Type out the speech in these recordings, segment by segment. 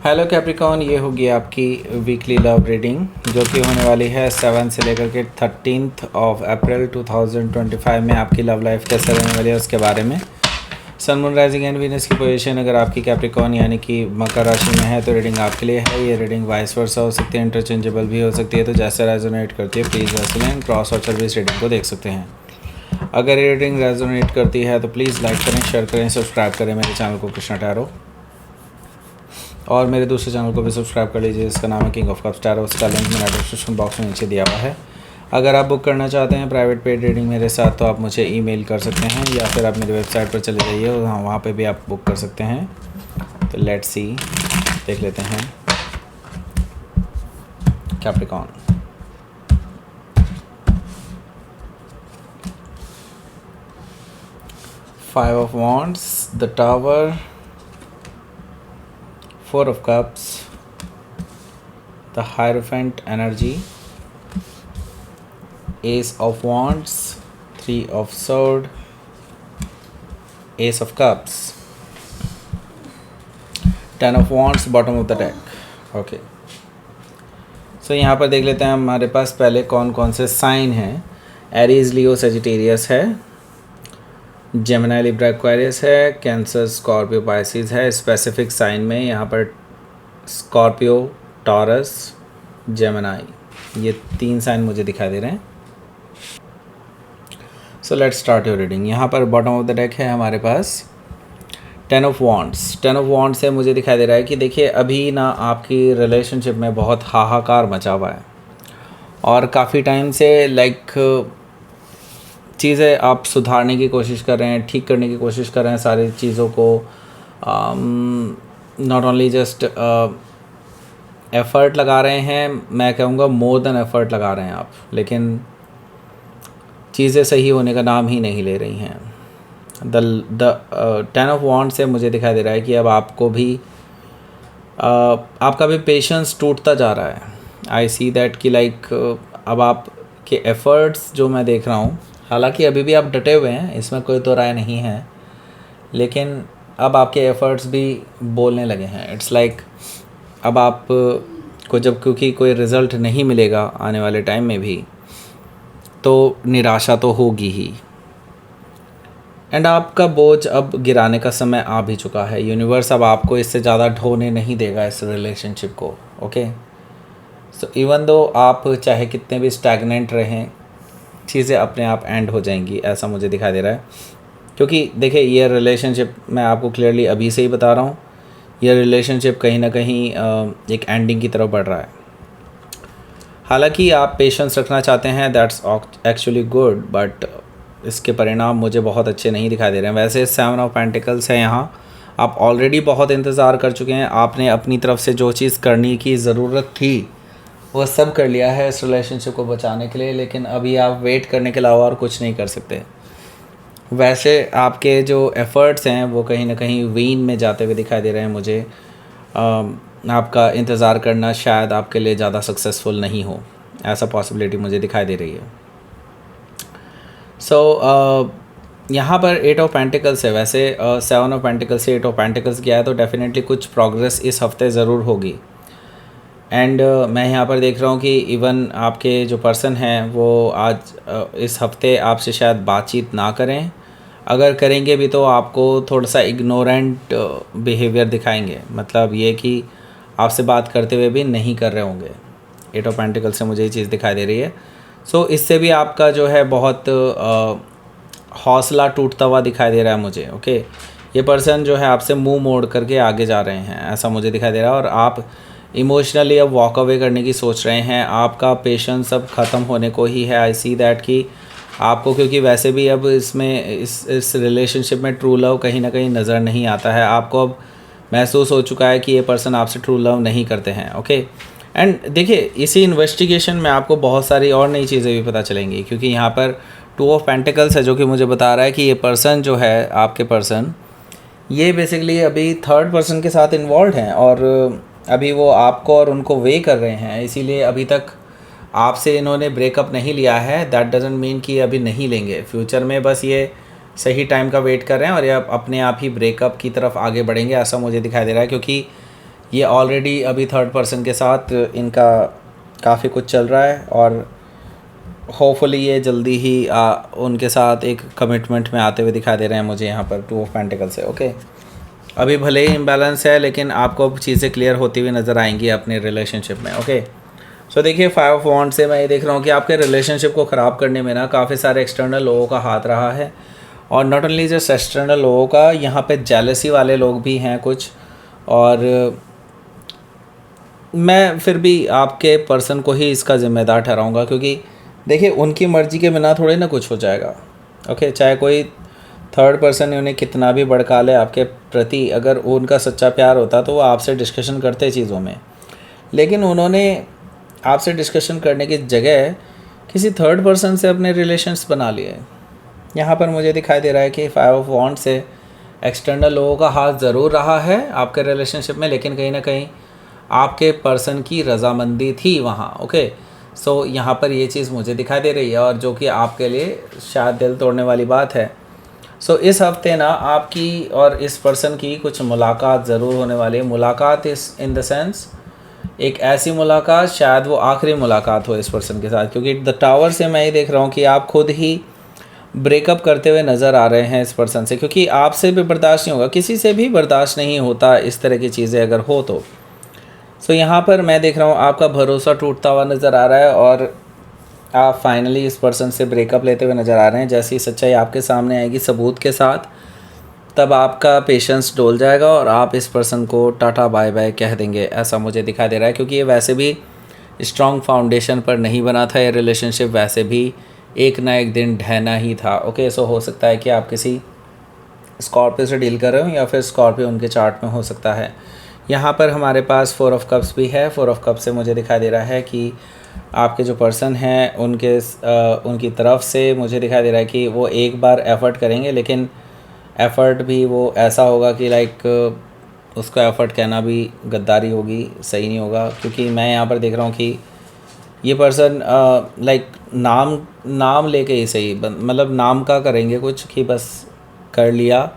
Hello Capricorn, ये होगी आपकी वीकली लव रीडिंग जो कि होने वाली है 7 से लेकर के 13 अप्रैल 2025 में। आपकी लव लाइफ कैसे रहने वाली है उसके बारे में। Sun moon rising and Venus की पोजीशन अगर आपकी कैप्रिकॉन यानी कि मकर राशि में है तो रीडिंग आपके लिए है। ये रीडिंग वाइस वर्सा हो सकती है, इंटरचेंजेबल भी हो सकती है, तो जैसे रेजोनेट करती है प्लीज़ वैसे लें। क्रॉस और सर्विस रीडिंग को देख सकते हैं। अगर ये रीडिंग रेजोनेट करती है तो प्लीज़ लाइक करें, शेयर करें, सब्सक्राइब करें मेरे चैनल को कृष्णा टैरो, और मेरे दूसरे चैनल को भी सब्सक्राइब कर लीजिए जिसका नाम है किंग ऑफ कप्स टैरो। उसका लिंक मेरा डिस्क्रिप्शन बॉक्स में नीचे दिया हुआ है। अगर आप बुक करना चाहते हैं प्राइवेट पेड रीडिंग मेरे साथ तो आप मुझे ईमेल कर सकते हैं या फिर आप मेरी वेबसाइट पर चले जाइए और हाँ वहाँ पे भी आप बुक कर सकते हैं। तो लेट्स सी, देख लेते हैं Capricorn. Five of wands, the tower, Four of Cups, the Hierophant energy, Ace of Wands, Three of Sword, Ace of Cups, Ten of Wands, bottom of the deck. Okay. So यहाँ पर देख लेते हैं हमारे पास पहले कौन कौन से साइन हैं। एरीज, लियो, सेजिटेरियस है, जेमिनी, लिब्रा, एक्वेरियस है, कैंसर, स्कॉर्पियो, पाइसिस है। स्पेसिफिक साइन में यहाँ पर स्कॉर्पियो, टॉरस, जेमिनी, ये 3 साइन मुझे दिखाई दे रहे हैं। So let's start your reading. यहाँ पर बॉटम ऑफ द डेक है हमारे पास 10 ऑफ वॉन्ड्स। 10 ऑफ वॉन्ड्स से मुझे दिखाई दे रहा है कि देखिए अभी ना आपकी रिलेशनशिप में बहुत हाहाकार मचा हुआ है और काफ़ी टाइम से चीज़ें आप सुधारने की कोशिश कर रहे हैं, ठीक करने की कोशिश कर रहे हैं सारी चीज़ों को। नॉट ओनली जस्ट एफ़र्ट लगा रहे हैं, मैं कहूँगा मोर देन एफ़र्ट लगा रहे हैं आप, लेकिन चीज़ें सही होने का नाम ही नहीं ले रही हैं। द 10 ऑफ वॉन्ड से मुझे दिखाई दे रहा है कि अब आपको भी आपका भी पेशेंस टूटता जा रहा है। आई सी दैट कि अब आपके एफ़र्ट्स जो मैं देख रहा हूँ, हालांकि अभी भी आप डटे हुए हैं, इसमें कोई तो राय नहीं है, लेकिन अब आपके एफ़र्ट्स भी बोलने लगे हैं। इट्स अब आप को जब क्योंकि कोई रिज़ल्ट नहीं मिलेगा आने वाले टाइम में भी तो निराशा तो होगी ही। एंड आपका बोझ अब गिराने का समय आ भी चुका है। यूनिवर्स अब आपको इससे ज़्यादा ढोने नहीं देगा इस रिलेशनशिप को। ओके, सो इवन दो आप चाहे कितने भी स्टैगनेंट रहें, चीज़ें अपने आप एंड हो जाएंगी, ऐसा मुझे दिखाई दे रहा है। क्योंकि देखिए ये रिलेशनशिप, मैं आपको क्लियरली अभी से ही बता रहा हूँ, यह रिलेशनशिप कहीं ना कहीं एक एंडिंग की तरफ बढ़ रहा है। हालांकि आप पेशेंस रखना चाहते हैं, दैट्स एक्चुअली गुड, बट इसके परिणाम मुझे बहुत अच्छे नहीं दिखाई दे रहे हैं। वैसे 7 ऑफ पेंटिकल्स है यहाँ, आप ऑलरेडी बहुत इंतज़ार कर चुके हैं, आपने अपनी तरफ से जो चीज़ करने की ज़रूरत थी वो सब कर लिया है इस रिलेशनशिप को बचाने के लिए, लेकिन अभी आप वेट करने के अलावा और कुछ नहीं कर सकते। वैसे आपके जो एफ़र्ट्स हैं वो कहीं ना कहीं वीन में जाते हुए दिखाई दे रहे हैं मुझे। आपका इंतज़ार करना शायद आपके लिए ज़्यादा सक्सेसफुल नहीं हो, ऐसा पॉसिबिलिटी मुझे दिखाई दे रही है। सो यहाँ पर 8 ऑफ पेंटिकल्स है। वैसे 7 ऑफ पेंटिकल्स से 8 ऑफ पेंटिकल्स गया है तो डेफिनेटली कुछ प्रोग्रेस इस हफ्ते ज़रूर होगी। एंड मैं यहाँ पर देख रहा हूँ कि इवन आपके जो पर्सन हैं वो आज इस हफ्ते आपसे शायद बातचीत ना करें, अगर करेंगे भी तो आपको थोड़ा सा इग्नोरेंट बिहेवियर दिखाएंगे, मतलब ये कि आपसे बात करते हुए भी नहीं कर रहे होंगे। 8 ऑफ पेंटिकल से मुझे ये चीज़ दिखाई दे रही है। सो इससे भी आपका जो है बहुत हौसला टूटता हुआ दिखाई दे रहा है मुझे। ओके, ये पर्सन जो है आपसे मुंह मोड़ करके आगे जा रहे हैं, ऐसा मुझे दिखाई दे रहा है, और आप इमोशनली अब वॉक अवे करने की सोच रहे हैं। आपका पेशेंस अब ख़त्म होने को ही है। आई सी दैट कि आपको, क्योंकि वैसे भी अब इसमें इस रिलेशनशिप में ट्रू लव कहीं ना कहीं नज़र नहीं आता है। आपको अब महसूस हो चुका है कि ये पर्सन आपसे ट्रू लव नहीं करते हैं। ओके, एंड देखिए इसी इन्वेस्टिगेशन में आपको बहुत सारी और नई चीज़ें भी पता चलेंगी, क्योंकि यहाँ पर 2 ऑफ पेंटिकल्स है जो कि मुझे बता रहा है कि ये पर्सन जो है, आपके पर्सन, ये बेसिकली अभी थर्ड पर्सन के साथ इन्वॉल्व हैं और अभी वो आपको और उनको वे कर रहे हैं, इसीलिए अभी तक आपसे इन्होंने ब्रेकअप नहीं लिया है। दैट डजंट मीन कि अभी नहीं लेंगे फ्यूचर में, बस ये सही टाइम का वेट कर रहे हैं और ये अपने आप ही ब्रेकअप की तरफ आगे बढ़ेंगे, ऐसा मुझे दिखाई दे रहा है। क्योंकि ये ऑलरेडी अभी थर्ड पर्सन के साथ इनका काफ़ी कुछ चल रहा है और होपफुली ये जल्दी ही उनके साथ एक कमिटमेंट में आते हुए दिखाई दे रहे हैं मुझे यहाँ पर 2 ऑफ पेंटिकल से। ओके, अभी भले ही इम्बैलेंस है लेकिन आपको चीज़ें क्लियर होती हुई नज़र आएंगी अपने रिलेशनशिप में। ओके, सो देखिए 5 ऑफ वॉन्ड से मैं ये देख रहा हूँ कि आपके रिलेशनशिप को ख़राब करने में ना काफ़ी सारे एक्सटर्नल लोगों का हाथ रहा है। और नॉट ओनली जस्ट एक्सटर्नल लोगों का, यहाँ पे जेलसी वाले लोग भी हैं कुछ। और मैं फिर भी आपके पर्सन को ही इसका ज़िम्मेदार ठहराऊँगा, क्योंकि देखिए उनकी मर्ज़ी के बिना थोड़े ना कुछ हो जाएगा। ओके, चाहे कोई थर्ड पर्सन उन्हें कितना भी भड़का ले आपके प्रति, अगर उनका सच्चा प्यार होता तो वो आपसे डिस्कशन करते चीज़ों में, लेकिन उन्होंने आपसे डिस्कशन करने की जगह किसी थर्ड पर्सन से अपने रिलेशंस बना लिए। यहाँ पर मुझे दिखाई दे रहा है कि 5 ऑफ वॉन्ड से एक्सटर्नल लोगों का हाथ ज़रूर रहा है आपके रिलेशनशिप में, लेकिन कहीं ना कहीं आपके पर्सन की रजामंदी थी वहाँ। ओके, सो यहाँ पर ये चीज़ मुझे दिखाई दे रही है, और जो कि आपके लिए शायद दिल तोड़ने वाली बात है। सो इस हफ्ते ना आपकी और इस पर्सन की कुछ मुलाकात ज़रूर होने वाली है। मुलाकात इस इन द सेंस एक ऐसी मुलाकात, शायद वो आखिरी मुलाकात हो इस पर्सन के साथ, क्योंकि द टावर से मैं ये देख रहा हूँ कि आप खुद ही ब्रेकअप करते हुए नज़र आ रहे हैं इस पर्सन से, क्योंकि आपसे भी बर्दाश्त नहीं होगा, किसी से भी बर्दाश्त नहीं होता इस तरह की चीज़ें अगर हो तो। सो यहाँ पर मैं देख रहा हूँ आपका भरोसा टूटता हुआ नज़र आ रहा है और आप फाइनली इस पर्सन से ब्रेकअप लेते हुए नज़र आ रहे हैं। जैसी सच्चाई आपके सामने आएगी सबूत के साथ, तब आपका पेशेंस डोल जाएगा और आप इस पर्सन को टाटा बाय बाय कह देंगे, ऐसा मुझे दिखाई दे रहा है। क्योंकि ये वैसे भी स्ट्रॉन्ग फाउंडेशन पर नहीं बना था, ये रिलेशनशिप वैसे भी एक ना एक दिन ढहना ही था। ओके, सो हो सकता है कि आप किसी स्कॉर्पियो से डील कर रहे हो, या फिर स्कॉर्पियो उनके चार्ट में हो सकता है। यहाँ पर हमारे पास 4 ऑफ कप्स भी है। 4 ऑफ कप्स से मुझे दिखाई दे रहा है कि आपके जो पर्सन हैं उनकी तरफ से मुझे दिखाई दे रहा है कि वो एक बार एफ़र्ट करेंगे, लेकिन एफ़र्ट भी वो ऐसा होगा कि लाइक उसको एफ़र्ट कहना भी गद्दारी होगी, सही नहीं होगा। क्योंकि मैं यहाँ पर देख रहा हूँ कि ये पर्सन लाइक नाम लेके ही सही, मतलब नाम का करेंगे कुछ कि बस कर लिया,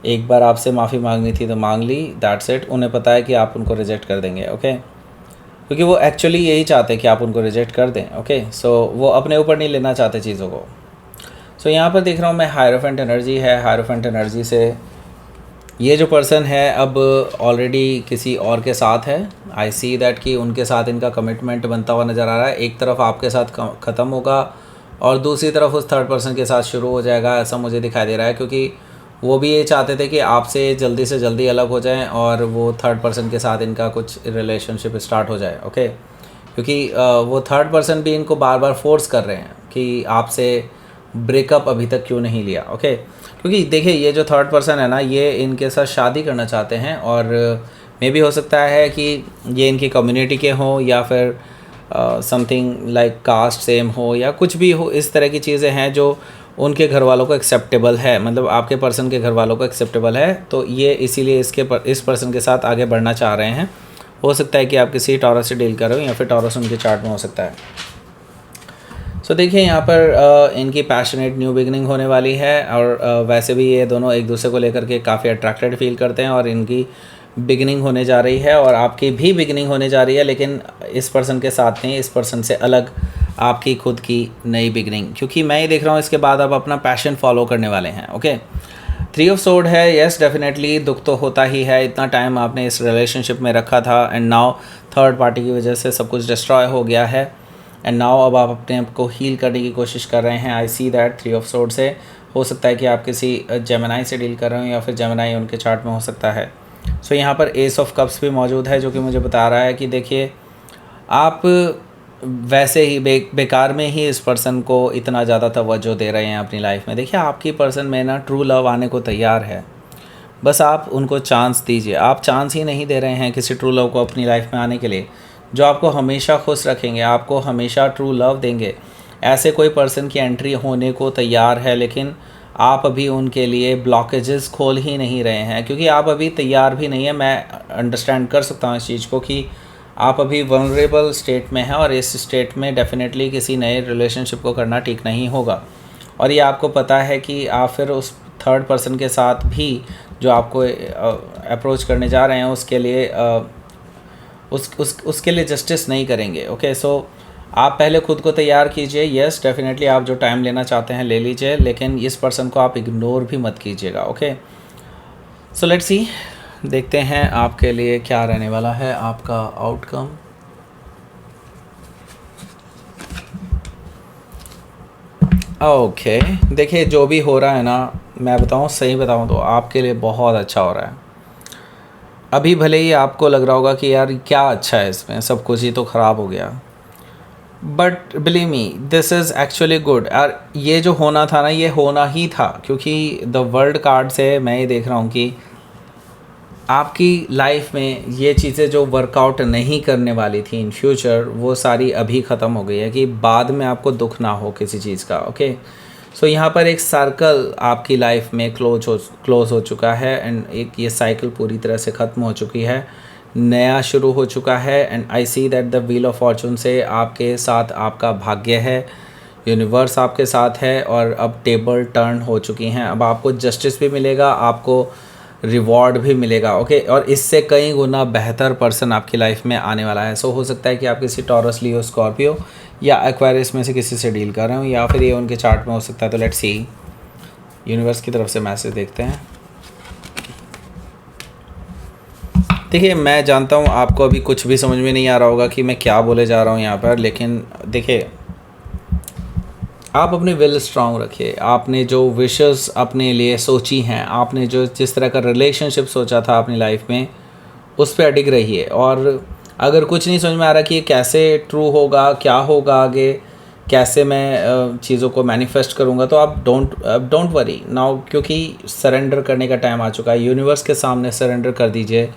एक बार आपसे माफ़ी मांगनी थी तो मांग ली, दैट्स इट। उन्हें पता है कि आप उनको रिजेक्ट कर देंगे। ओके, क्योंकि वो एक्चुअली यही चाहते हैं कि आप उनको रिजेक्ट कर दें। ओके, सो वो अपने ऊपर नहीं लेना चाहते चीज़ों को। सो यहाँ पर देख रहा हूँ मैं हायरोफेंट एनर्जी है। हायरोफेंट एनर्जी से ये जो पर्सन है अब ऑलरेडी किसी और के साथ है। आई सी दैट कि उनके साथ इनका कमिटमेंट बनता हुआ नज़र आ रहा है। एक तरफ आपके साथ ख़त्म होगा और दूसरी तरफ उस थर्ड पर्सन के साथ शुरू हो जाएगा, ऐसा मुझे दिखाई दे रहा है। क्योंकि वो भी ये चाहते थे कि आपसे जल्दी से जल्दी अलग हो जाएं और वो थर्ड पर्सन के साथ इनका कुछ रिलेशनशिप स्टार्ट हो जाए। ओके, क्योंकि वो थर्ड पर्सन भी इनको बार बार फोर्स कर रहे हैं कि आपसे ब्रेकअप अभी तक क्यों नहीं लिया। ओके, क्योंकि देखिए ये जो थर्ड पर्सन है ना, ये इनके साथ शादी करना चाहते हैं, और मे भी हो सकता है कि ये इनकी कम्युनिटी के हों या फिर समथिंग लाइक कास्ट सेम हो या कुछ भी हो। इस तरह की चीज़ें हैं जो उनके घर वालों को एक्सेप्टेबल है, मतलब आपके पर्सन के घर वालों को एक्सेप्टेबल है, तो ये इसीलिए इस पर्सन के साथ आगे बढ़ना चाह रहे हैं। हो सकता है कि आप किसी टॉरस से डील करो या फिर टॉरस उनके चार्ट में हो सकता है। सो देखिए यहाँ पर इनकी पैशनेट न्यू बिगनिंग होने वाली है, और वैसे भी ये दोनों एक दूसरे को लेकर के काफ़ी अट्रैक्टेड फील करते हैं, और इनकी बिगनिंग होने जा रही है और आपकी भी बिगनिंग होने जा रही है, लेकिन इस पर्सन के साथ नहीं, इस पर्सन से अलग आपकी खुद की नई बिगनिंग। क्योंकि मैं ये देख रहा हूँ इसके बाद आप अपना पैशन फॉलो करने वाले हैं। ओके, 3 ऑफ सोर्ड है। यस, डेफिनेटली दुख तो होता ही है, इतना टाइम आपने इस रिलेशनशिप में रखा था एंड नाउ थर्ड पार्टी की वजह से सब कुछ डिस्ट्रॉय हो गया है, एंड नाउ अब आप अपने आप को हील करने की कोशिश कर रहे हैं। आई सी दैट 3 ऑफ सोर्ड से हो सकता है कि आप किसी जेमिनाई से डील कर रहे हो या फिर जेमिनाई उनके चार्ट में हो सकता है। सो यहाँ पर एस ऑफ कप्स भी मौजूद है, जो कि मुझे बता रहा है कि देखिए आप वैसे ही बेकार में ही इस पर्सन को इतना ज़्यादा तवज्जो दे रहे हैं अपनी लाइफ में। देखिए आपकी पर्सन में ना ट्रू लव आने को तैयार है, बस आप उनको चांस दीजिए। आप चांस ही नहीं दे रहे हैं किसी ट्रू लव को अपनी लाइफ में आने के लिए, जो आपको हमेशा खुश रखेंगे, आपको हमेशा ट्रू लव देंगे। ऐसे कोई पर्सन की एंट्री होने को तैयार है, लेकिन आप अभी उनके लिए ब्लॉकेजेस खोल ही नहीं रहे हैं, क्योंकि आप अभी तैयार भी नहीं है। मैं अंडरस्टैंड कर सकता हूँ इस चीज़ को कि आप अभी वल्नरेबल स्टेट में हैं, और इस स्टेट में डेफिनेटली किसी नए रिलेशनशिप को करना ठीक नहीं होगा। और ये आपको पता है कि आप फिर उस थर्ड पर्सन के साथ भी जो आपको अप्रोच करने जा रहे हैं उसके लिए उसके लिए जस्टिस नहीं करेंगे। ओके, सो आप पहले खुद को तैयार कीजिए। येस डेफिनेटली आप जो टाइम लेना चाहते हैं ले लीजिए, लेकिन इस पर्सन को आप इग्नोर भी मत कीजिएगा। ओके, सो लेट्स सी, देखते हैं आपके लिए क्या रहने वाला है आपका आउटकम। ओके, देखिए जो भी हो रहा है ना, मैं बताऊँ, सही बताऊँ तो आपके लिए बहुत अच्छा हो रहा है। अभी भले ही आपको लग रहा होगा कि यार क्या अच्छा है इसमें, सब कुछ ही तो ख़राब हो गया, but believe me this is actually good. और ये जो होना था ना, ये होना ही था, क्योंकि द वर्ल्ड कार्ड से मैं ये देख रहा हूँ कि आपकी लाइफ में ये चीज़ें जो वर्कआउट नहीं करने वाली थी इन फ्यूचर, वो सारी अभी ख़त्म हो गई है, कि बाद में आपको दुख ना हो किसी चीज़ का। ओके, सो यहाँ पर एक सर्कल आपकी लाइफ में क्लोज हो चुका है, एंड एक ये साइकिल पूरी तरह से ख़त्म हो चुकी है, नया शुरू हो चुका है। And I see that the wheel of Fortune से आपके साथ आपका भाग्य है, यूनिवर्स आपके साथ है, और अब टेबल टर्न हो चुकी हैं। अब आपको जस्टिस भी मिलेगा, आपको रिवॉर्ड भी मिलेगा। ओके, और इससे कई गुना बेहतर पर्सन आपकी लाइफ में आने वाला है। सो हो सकता है कि आप किसी टॉरस, लियो, स्कॉर्पियो या एक्वेरियस में से किसी से डील कर रहे हो, या फिर ये उनके चार्ट में हो सकता है। तो लेट्स सी, यूनिवर्स की तरफ से मैसेज देखते हैं। देखिए, मैं जानता हूँ आपको अभी कुछ भी समझ में नहीं आ रहा होगा कि मैं क्या बोले जा रहा हूँ यहाँ पर, लेकिन देखिए, आप अपनी विल स्ट्रांग रखिए। आपने जो विशेस अपने लिए सोची हैं, आपने जो जिस तरह का रिलेशनशिप सोचा था अपनी लाइफ में, उस पर अडिग रहिए। और अगर कुछ नहीं समझ में आ रहा कि ये कैसे ट्रू होगा, क्या होगा आगे, कैसे मैं चीज़ों को मैनिफेस्ट करूँगा, तो आप डोंट वरी नाउ, क्योंकि सरेंडर करने का टाइम आ चुका है। यूनिवर्स के सामने सरेंडर कर दीजिए,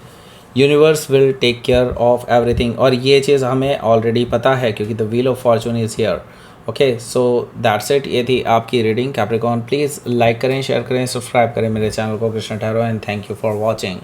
universe will take care of everything. और ये चीज़ हमें ऑलरेडी पता है, क्योंकि the wheel of fortune is here. Okay, so that's it. ये थी आपकी रीडिंग कैप्रिकॉर्न। प्लीज़ लाइक करें, शेयर करें, सब्सक्राइब करें मेरे चैनल को कृष्ण ठहरो, and thank you for watching.